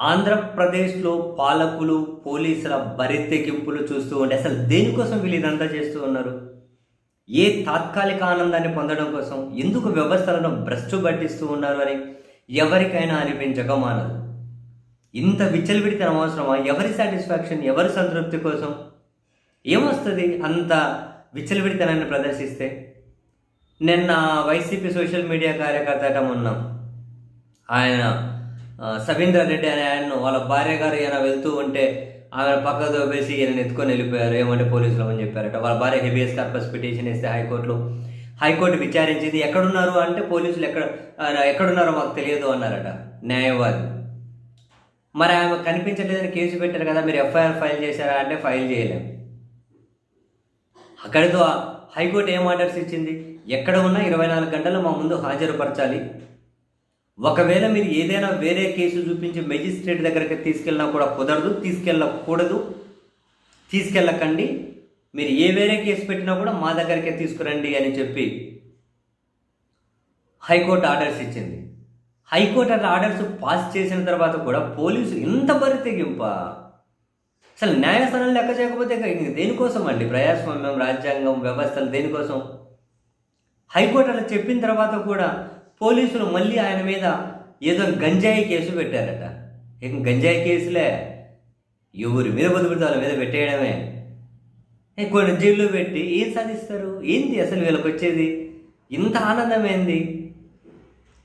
ఆంధ్రప్రదేశ్‌లో పాలకులు, పోలీసుల బరితెగింపులు చూస్తూ ఉంటే అసలు దేనికోసం వీళ్ళు ఇదంతా చేస్తూ ఉన్నారు? ఏ తాత్కాలిక ఆనందాన్ని పొందడం కోసం? ఎందుకు వ్యవస్థలను భ్రష్టు పట్టిస్తూ ఉన్నారు అని ఎవరికైనా అనిపించక మానదు. ఇంత విచ్చలవిడితనం అవసరమా? ఎవరి సాటిస్ఫాక్షన్, ఎవరి సంతృప్తి కోసం? ఏమొస్తది అంత విచ్చలవిడితనాన్ని ప్రదర్శిస్తే? నిన్న వైసీపీ సోషల్ మీడియా కార్యకర్త ఉన్నాం. ఆయన సవీందర్ రెడ్డి అనే ఆయన్ను వాళ్ళ భార్య గారు ఈయన వెళ్తూ ఉంటే ఆమె పక్కకు దోపేసి ఈయన ఎత్తుకొని వెళ్ళిపోయారు. ఏమంటే పోలీసులు అని చెప్పారట. వాళ్ళ భార్య హెబియస్ కార్పస్ పిటిషన్ ఇస్తే హైకోర్టు విచారించింది. ఎక్కడున్నారు అంటే పోలీసులు ఎక్కడున్నారో మాకు తెలియదు అన్నారట న్యాయవాది. మరి ఆమె కనిపించలేదని కేసు పెట్టారు కదా, మీరు ఎఫ్ఐఆర్ ఫైల్ చేశారా అంటే ఫైల్ చేయలేము. అక్కడితో హైకోర్టు ఏం ఆర్డర్స్ ఇచ్చింది? ఎక్కడ ఉన్నా 24 గంటలు మా ముందు హాజరుపరచాలి. ఒకవేళ మీరు ఏదైనా వేరే కేసు చూపించి మెజిస్ట్రేట్ దగ్గరికి తీసుకెళ్ళినా కూడా కుదరదు, తీసుకెళ్ళకూడదు, తీసుకెళ్ళకండి. మీరు ఏ వేరే కేసు పెట్టినా కూడా మా దగ్గరికే తీసుకురండి అని చెప్పి హైకోర్టు ఆర్డర్స్ ఇచ్చింది. హైకోర్టు అట్లా ఆర్డర్స్ పాస్ చేసిన తర్వాత కూడా పోలీసు ఇంత బరితెగింప? అసలు న్యాయస్థానం లెక్క చేయకపోతే దేనికోసం అండి? ప్రజాస్వామ్యం, రాజ్యాంగం, వ్యవస్థలు దేనికోసం? హైకోర్టు అలా చెప్పిన తర్వాత కూడా పోలీసులు మళ్ళీ ఆయన మీద ఏదో గంజాయి కేసు పెట్టారట. గంజాయి కేసులే ఎవరి మీద బతుకుడితే వాళ్ళ మీద పెట్టేయడమే. కొన్ని జైల్లో పెట్టి ఏం సాధిస్తారు? ఏంది అసలు వీళ్ళకి వచ్చేది? ఇంత ఆనందం ఏంది?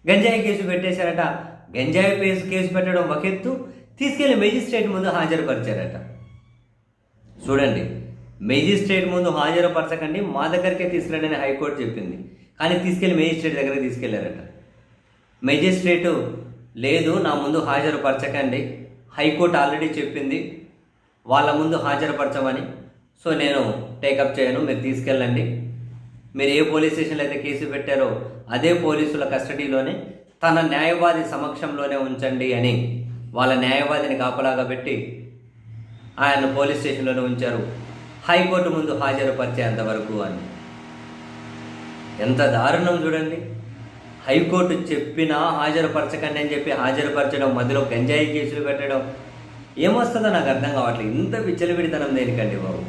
గంజాయి కేసు పెట్టేశారట. గంజాయి కేసు పెట్టడం ఒక ఎత్తు, తీసుకెళ్లి మెజిస్ట్రేట్ ముందు హాజరుపరిచారట. చూడండి, మెజిస్ట్రేట్ ముందు హాజరుపరచకండి, మా దగ్గరికే తీసుకురండి అని హైకోర్టు చెప్పింది. కానీ తీసుకెళ్ళి మెజిస్ట్రేట్ దగ్గరికి తీసుకెళ్లారట. మెజిస్ట్రేటు లేదు, నా ముందు హాజరుపరచకండి, హైకోర్టు ఆల్రెడీ చెప్పింది వాళ్ళ ముందు హాజరుపరచమని, సో నేను టేకప్ చేయను, మీరు తీసుకెళ్ళండి. మీరు ఏ పోలీస్ స్టేషన్లో అయితే కేసు పెట్టారో అదే పోలీసుల కస్టడీలోనే తన న్యాయవాది సమక్షంలోనే ఉంచండి అని వాళ్ళ న్యాయవాదిని కాపలాగా పెట్టి ఆయన పోలీస్ స్టేషన్లోనే ఉంచారు, హైకోర్టు ముందు హాజరుపరిచేంతవరకు అని. ఎంత దారుణం చూడండి. హైకోర్టు చెప్పినా హాజరుపరచకండి అని చెప్పి హాజరుపరచడం, మధ్యలో గంజాయి కేసులు పెట్టడం ఏమొస్తుందో నాకు అర్థం కావట్లేదు. ఇంత విచ్చలవిడితనం దేనికండి బాబు?